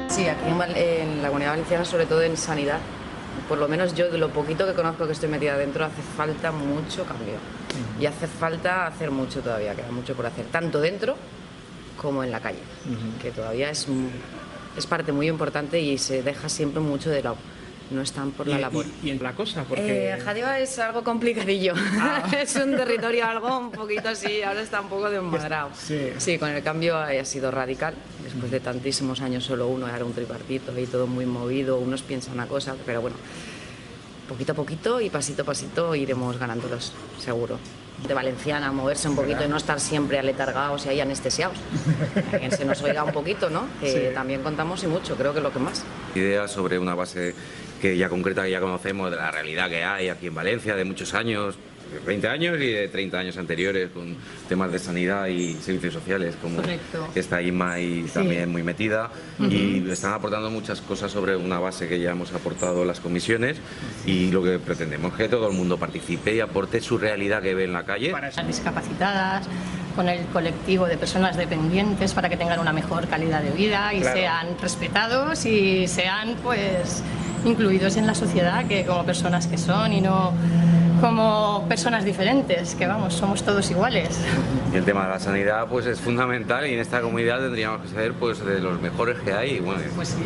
Sí, aquí en la Comunidad Valenciana, sobre todo en sanidad, por lo menos yo de lo poquito que conozco que estoy metida dentro, hace falta mucho cambio. Y hace falta hacer mucho todavía, queda mucho por hacer, tanto dentro como en la calle, que todavía es parte muy importante y se deja siempre mucho de lado. No están por la labor. ¿Y en la cosa? Porque Jádiva es algo complicadillo. Es un territorio algo un poquito así, ahora está un poco desmadrado. Sí, con el cambio ha sido radical. Después de tantísimos años solo uno, era un tripartito y todo muy movido, unos piensan una cosa, pero bueno, poquito a poquito y pasito a pasito iremos ganándolos, seguro. De valenciana, moverse un poquito y no estar siempre aletargados y ahí anestesiados. Que se nos oiga un poquito, ¿no? Que también contamos y mucho, creo que es lo que más. Ideas sobre una base que ya concreta, que ya conocemos de la realidad que hay aquí en Valencia de muchos años, de 20 años y de 30 años anteriores, con temas de sanidad y servicios sociales, como está Inma ahí también muy metida, y están aportando muchas cosas sobre una base que ya hemos aportado las comisiones, y lo que pretendemos es que todo el mundo participe y aporte su realidad que ve en la calle. Para esas discapacitadas, con el colectivo de personas dependientes, para que tengan una mejor calidad de vida y sean respetados y sean pues incluidos en la sociedad, que como personas que son y no como personas diferentes, que vamos, somos todos iguales. Y el tema de la sanidad pues es fundamental, y en esta comunidad tendríamos que ser pues de los mejores que hay, bueno, pues sí.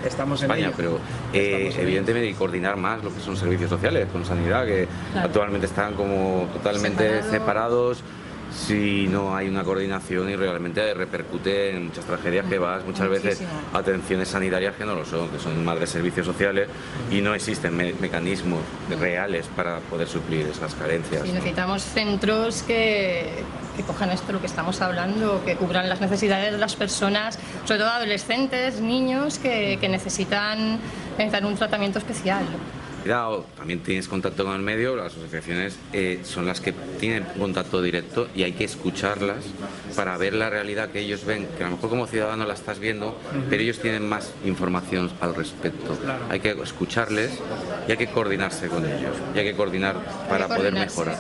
Estamos en España, ello. pero evidentemente hay que coordinar más lo que son servicios sociales con sanidad, que actualmente están como totalmente separados. Si no hay una coordinación y realmente repercute en muchas tragedias que vas muchas veces a atenciones sanitarias que no lo son, que son más de servicios sociales, y no existen mecanismos reales para poder suplir esas carencias. Y necesitamos centros que cojan esto, lo que estamos hablando, que cubran las necesidades de las personas, sobre todo adolescentes, niños que necesitan un tratamiento especial. También tienes contacto con el medio, las asociaciones son las que tienen contacto directo y hay que escucharlas para ver la realidad que ellos ven, que a lo mejor como ciudadano la estás viendo, pero ellos tienen más información al respecto. Hay que escucharles y hay que coordinarse con ellos, y hay que coordinar para poder mejorar.